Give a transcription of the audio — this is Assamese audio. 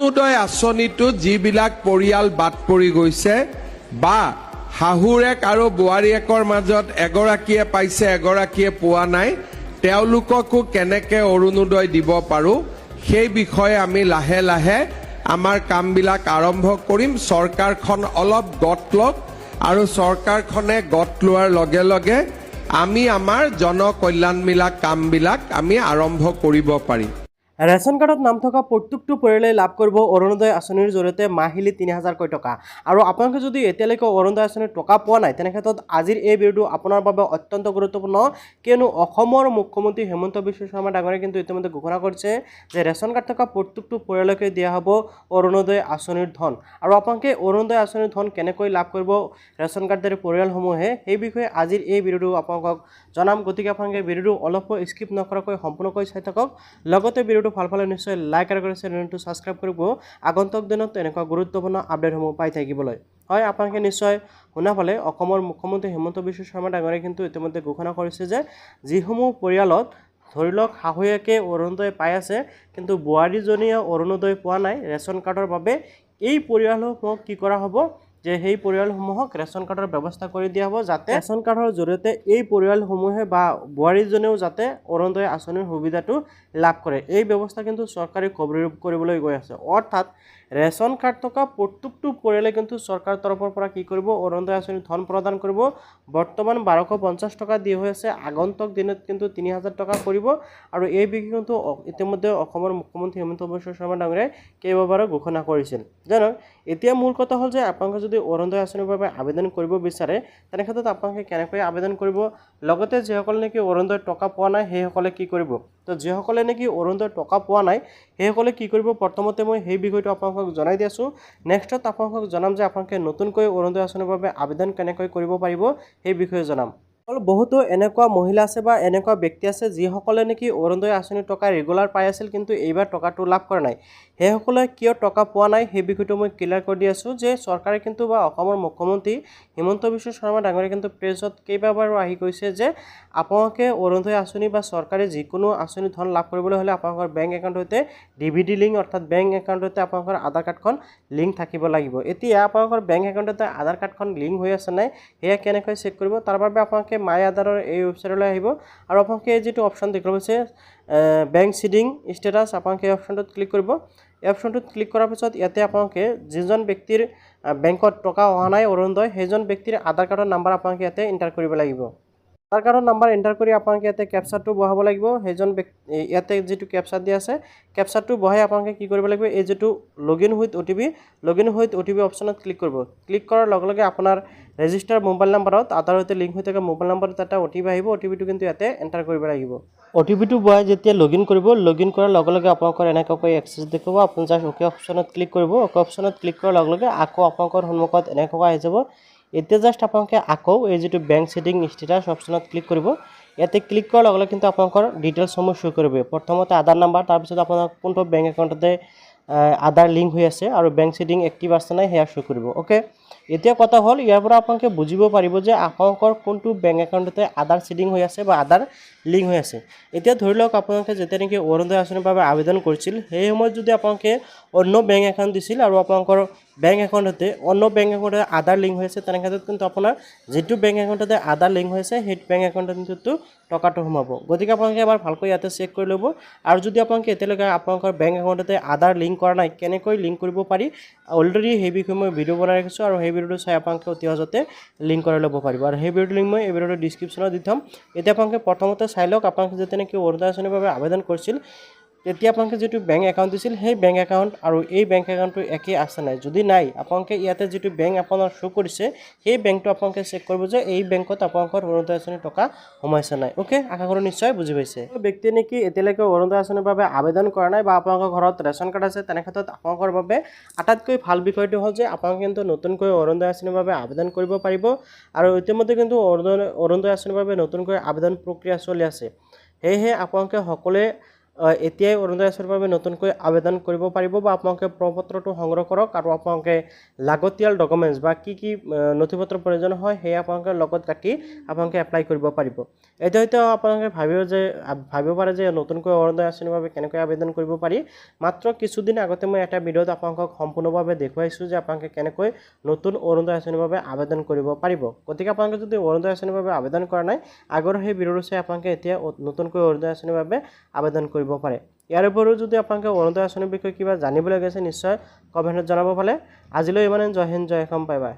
অৰুণোদয় আঁচনিটো যিবিলাক পৰিয়াল বাদ পৰি গৈছে বা শাহুৰেক আৰু বোৱাৰীয়েকৰ মাজত এগৰাকীয়ে পাইছে এগৰাকীয়ে পোৱা নাই, তেওঁলোককো কেনেকৈ অৰুণোদয় দিব পাৰোঁ সেই বিষয়ে আমি লাহে লাহে আমাৰ কামবিলাক আৰম্ভ কৰিম। চৰকাৰখন অলপ গত লওক আৰু চৰকাৰখনে গত লোৱাৰ লগে লগে আমি আমাৰ জনকল্যাণমূলক কামবিলাক আমি আৰম্ভ কৰিব পাৰিম। ৰেচন কাৰ্ডত নাম থকা প্ৰত্যেকটো পৰিয়ালে লাভ কৰিব অৰুণোদয় আঁচনিৰ জৰিয়তে মাহিলী ৩,০০০কৈ টকা। আৰু আপোনালোকে যদি এতিয়ালৈকে অৰুণোদয় আঁচনিৰ টকা পোৱা নাই, তেনে ক্ষেত্ৰত আজিৰ এই ভিডিঅ'টো আপোনাৰ বাবে অত্যন্ত গুৰুত্বপূৰ্ণ, কিয়নো অসমৰ মুখ্যমন্ত্ৰী হিমন্ত বিশ্ব শৰ্মা ডাঙৰীয়াই কিন্তু ইতিমধ্যে ঘোষণা কৰিছে যে ৰেচন কাৰ্ড থকা প্ৰত্যেকটো পৰিয়ালকে দিয়া হ'ব অৰুণোদয় আঁচনিৰ ধন। আৰু আপোনালোকে অৰুণোদয় আঁচনিৰ ধন কেনেকৈ লাভ কৰিব ৰেচন কাৰ্ডধাৰী পৰিয়ালসমূহে, সেই বিষয়ে আজিৰ এই ভিডিঅ'টো আপোনালোকক জনাম। গতিকে আপোনালোকে ভিডিঅ'টো অলপো স্কিপ নকৰাকৈ সম্পূৰ্ণকৈ চাই থাকক। লগতে ভিডিঅ'টো ভাল পালে নিশ্চয় লাইক আৰু চেনেলটো ছাবস্ক্ৰাইব কৰিব আগন্তুক দিনত এনেকুৱা গুৰুত্বপূৰ্ণ আপডেটসমূহ পাই থাকিবলৈ। হয়, আপোনালোকে নিশ্চয় শুনা পালে অসমৰ মুখ্যমন্ত্ৰী হিমন্ত বিশ্ব শৰ্মা ডাঙৰীয়াই কিন্তু ইতিমধ্যে ঘোষণা কৰিছে যে যিসমূহ পৰিয়ালত ধৰি লওক শাহুৱেকে অৰুণোদয় পাই আছে কিন্তু বোৱাৰীজনীয়ে অৰুণোদয় পোৱা নাই ৰেচন কাৰ্ডৰ বাবে, এই পৰিয়ালসমূহক কি কৰা হ'ব যে সেই পৰিয়ালসমূহক ৰেচন কাৰ্ডৰ ব্যৱস্থা কৰি দিয়া হ'ব, যাতে ৰেচন কাৰ্ডৰ জৰিয়তে এই পৰিয়ালসমূহে বা বোৱাৰীজনেও যাতে অৰুণোদয় আঁচনিৰ সুবিধাটো লাভ কৰে। এই ব্যৱস্থা কিন্তু চৰকাৰে কৰিবলৈ গৈ আছে। অৰ্থাৎ ৰেচন কাৰ্ড থকা প্ৰত্যেকটো পৰিয়ালে কিন্তু চৰকাৰৰ তৰফৰ পৰা কি কৰিব, অৰুণোদয় আঁচনিৰ ধন প্ৰদান কৰিব। বৰ্তমান ১২৫০ টকা দি হৈ আছে, আগন্তুক দিনত কিন্তু ৩,০০০ টকা কৰিব। আৰু এই বিষয়ে কিন্তু ইতিমধ্যে অসমৰ মুখ্যমন্ত্ৰী হিমন্ত বিশ্ব শৰ্মা ডাঙৰীয়াই কেইবাবাৰো ঘোষণা কৰিছিল। জানো এতিয়া মূল কথা হ'ল যে আপোনালোকে যদি অৰুণোদয় আঁচনিৰ বাবে আবেদন কৰিব বিচাৰে, তেনে ক্ষেত্ৰত আপোনালোকে কেনেকৈ আবেদন কৰিব, লগতে যিসকলে নেকি অৰুণোদয় টকা পোৱা নাই সেইসকলে কি কৰিব। তো যিসকলে নেকি অৰুণোদয় টকা পোৱা নাই সেইসকলে কি কৰিব, প্ৰথমতে মই সেই বিষয়টো আপোনালোকক জনাই দি আছোঁ। নেক্সটত আপোনালোকক জনাম যে আপোনালোকে নতুনকৈ অৰুণোদয় আঁচনিৰ বাবে আবেদন কেনেকৈ কৰিব পাৰিব সেই বিষয়ে জনাম। বহুতো এনেকুৱা মহিলা আছে বা এনেকুৱা ব্যক্তি আছে যিসকলে নেকি অৰুণোদয় আঁচনিৰ টকা ৰেগুলাৰ পাই আছিল কিন্তু এইবাৰ টকাটো লাভ কৰা নাই। সেইসকলে কিয় টকা পোৱা নাই সেই বিষয়টো মই ক্লিয়াৰ কৰি দি আছোঁ যে চৰকাৰে কিন্তু বা অসমৰ মুখ্যমন্ত্ৰী হিমন্ত বিশ্ব শৰ্মা ডাঙৰীয়াই কিন্তু প্ৰেছত কেইবাবাৰো আহি কৈছে যে আপোনালোকে অৰুণোদয় আঁচনি বা চৰকাৰে যিকোনো আঁচনি ধন লাভ কৰিবলৈ হ'লে আপোনালোকৰ বেংক একাউণ্টৰ সৈতে ডিভিডি লিংক অৰ্থাৎ বেংক একাউণ্টৰ সৈতে আপোনালোকৰ আধাৰ কাৰ্ডখন লিংক থাকিব লাগিব। এতিয়া আপোনালোকৰ বেংক একাউণ্টৰ সৈতে আধাৰ কাৰ্ডখন লিংক হৈ আছে নাই সেয়া কেনেকৈ চেক কৰিব, তাৰ বাবে আপোনালোকে মাই আধাৰৰ এই ৱেবছাইটলৈ আহিব আৰু আপোনালোকে যিটো অপশ্যন দেখি পাইছে বেংক চিডিং ষ্টেটাছ, আপোনালোকে এই অপশ্যনটোত ক্লিক কৰিব। এই অপশ্যনটোত ক্লিক কৰাৰ পিছত ইয়াতে আপোনালোকে যিজন ব্যক্তিৰ বেংকত টকা অহা নাই অৰুণোদয়, সেইজন ব্যক্তিৰ আধাৰ কাৰ্ডৰ নাম্বাৰ আপোনালোকে ইয়াতে এণ্টাৰ কৰিব লাগিব। আধাৰ কাৰ্ডৰ নাম্বাৰ এণ্টাৰ কৰি আপোনালোকে ইয়াতে কেপচাৰটো বহাব লাগিব। সেইজন ইয়াতে যিটো কেপচাৰ দিয়া আছে কেপচাৰটো বহাই আপোনালোকে কি কৰিব লাগিব, এই যিটো লগইন উইথ অ'টিপি অপশ্যনত ক্লিক কৰিব। ক্লিক কৰাৰ লগে লগে আপোনাৰ ৰেজিষ্টাৰ মোবাইল নাম্বাৰত আধাৰ সৈতে লিংক হৈ থকা মোবাইল নাম্বাৰত এটা অ'টিপি আহিব। অ'টিপিটো কিন্তু ইয়াতে এণ্টাৰ কৰিব লাগিব। অ'টিপিটো বহাই যেতিয়া লগইন কৰিব, লগইন কৰাৰ লগে লগে আপোনালোকৰ এনেকুৱাকৈ এক্সেছ দেখুৱাব। আপুনি জাষ্ট অ'কে অপশ্যনত ক্লিক কৰিব। অ'কে অপশ্যনত ক্লিক কৰাৰ লগে লগে আকৌ আপোনালোকৰ সন্মুখত এনেকুৱা আহি যাব। এতিয়া জাষ্ট আপোনালোকে আকৌ এই যিটো বেংক চিডিং ষ্টেটাছ অপশ্যনত ক্লিক কৰিব। ইয়াতে ক্লিক কৰাৰ লগে লগে কিন্তু আপোনালোকৰ ডিটেইলছসমূহ শ্ব' কৰিব। প্ৰথমতে আধাৰ নাম্বাৰ, তাৰপিছত আপোনাৰ কোনটো বেংক একাউণ্টতে আধাৰ লিংক হৈ আছে আৰু বেংক চিডিং এক্টিভ আছে নাই সেয়া শ্ব' কৰিব। অ'কে, এতিয়া কথা হ'ল ইয়াৰ পৰা আপোনালোকে বুজিব পাৰিব যে আপোনালোকৰ কোনটো বেংক একাউণ্টতে আধাৰ চিডিং হৈ আছে বা আধাৰ লিংক হৈ আছে। এতিয়া ধৰি লওক আপোনালোকে যেতিয়া নেকি অৰুণোদয় আঁচনিৰ বাবে আবেদন কৰিছিল সেই সময়ত যদি আপোনালোকে অন্য বেংক একাউণ্ট দিছিল আৰু আপোনালোকৰ বেংক একাউণ্টতে অন্য বেংক একাউণ্টতে আধাৰ লিংক হৈ আছে, তেনে ক্ষেত্ৰত কিন্তু আপোনাৰ যিটো বেংক একাউণ্টতে আধাৰ লিংক হৈ আছে সেই বেংক একাউণ্টত কিন্তু টকাটো সোমাব। গতিকে আপোনালোকে এবাৰ ভালকৈ ইয়াতে চেক কৰি ল'ব। আৰু যদি আপোনালোকে এতিয়ালৈকে আপোনালোকৰ বেংক একাউণ্টতে আধাৰ লিংক কৰা নাই, কেনেকৈ লিংক কৰিব পাৰি অলৰেডি সেই বিষয়ে মই ভিডিঅ' বনাই ৰাখিছোঁ আৰু সেই ভিডিঅ'টো চাই আপোনালোকে অতি সহজতে লিংক কৰাই ল'ব পাৰিব। আৰু সেই ভিডিঅ'ৰ লিংক মই এই ভিডিঅ'টোৰ ডিছক্ৰিপশ্যনত দি থ'ম। এতিয়া আপোনালোকে প্ৰথমতে চাই লওক আপোনালোকে যেতিয়া নেকি অৰুণোদয় আঁচনিৰ বাবে আবেদন কৰিছিল তেতিয়া আপোনালোকে যিটো বেংক একাউণ্ট দিছিল সেই বেংক একাউণ্ট আৰু এই বেংক একাউণ্টটো একেই আছে নাই। যদি নাই আপোনালোকে ইয়াতে যিটো বেংক আপোনাৰ শ্ব' কৰিছে সেই বেংকটো আপোনালোকে চেক কৰিব যে এই বেংকত আপোনালোকৰ অৰুণোদয় আঁচনিৰ টকা সোমাইছে নাই। অ'কে, আশা কৰোঁ নিশ্চয় বুজি পাইছে। ব্যক্তিয়ে নেকি এতিয়ালৈকে অৰুণোদয় আঁচনিৰ বাবে আবেদন কৰা নাই বা আপোনালোকৰ ঘৰত ৰেচন কাৰ্ড আছে, তেনে ক্ষেত্ৰত আপোনালোকৰ বাবে আটাইতকৈ ভাল বিষয়টো হ'ল যে আপোনালোকে কিন্তু নতুনকৈ অৰুণোদয় আঁচনিৰ বাবে আবেদন কৰিব পাৰিব। আৰু ইতিমধ্যে কিন্তু অৰুণোদয় আঁচনিৰ বাবে নতুনকৈ আবেদন প্ৰক্ৰিয়া চলি আছে। সেয়েহে আপোনালোকে সকলোৱে এতিয়াই অৰুণোদয় আঁচনিৰ বাবে নতুনকৈ আবেদন কৰিব পাৰিব বা আপোনালোকে প্ৰপত্ৰটো সংগ্ৰহ কৰক আৰু আপোনালোকে লাগতিয়াল ডকুমেণ্টছ বা কি কি নথিপত্ৰৰ প্ৰয়োজন হয় সেয়া আপোনালোকে লগত ৰাখি আপোনালোকে এপ্লাই কৰিব পাৰিব। এতিয়া হয়তো আপোনালোকে ভাবিব পাৰে যে নতুনকৈ অৰুণোদয় আঁচনিৰ বাবে কেনেকৈ আবেদন কৰিব পাৰি। মাত্ৰ কিছুদিন আগতে মই এটা ভিডিঅ'ত আপোনালোকক সম্পূৰ্ণভাৱে দেখুৱাইছোঁ যে আপোনালোকে কেনেকৈ নতুন অৰুণোদয় আঁচনিৰ বাবে আবেদন কৰিব পাৰিব। গতিকে আপোনালোকে যদি অৰুণোদয় আঁচনিৰ বাবে আবেদন কৰা নাই, আগৰ সেই ভিডিঅ'টো চাই আপোনালোকে এতিয়া নতুনকৈ অৰুণোদয় আঁচনিৰ বাবে আবেদন কৰিব পাৰে। ইয়াৰ উপৰিও যদি আপোনালোকে অৰুণোদয় আঁচনিৰ বিষয়ে কিবা জানিবলৈ আছে নিশ্চয় কমেণ্টত জনাব পাৰে। আজিলৈ ইমানে। জয় হিন্দ, জয় অসম, বাই বাই।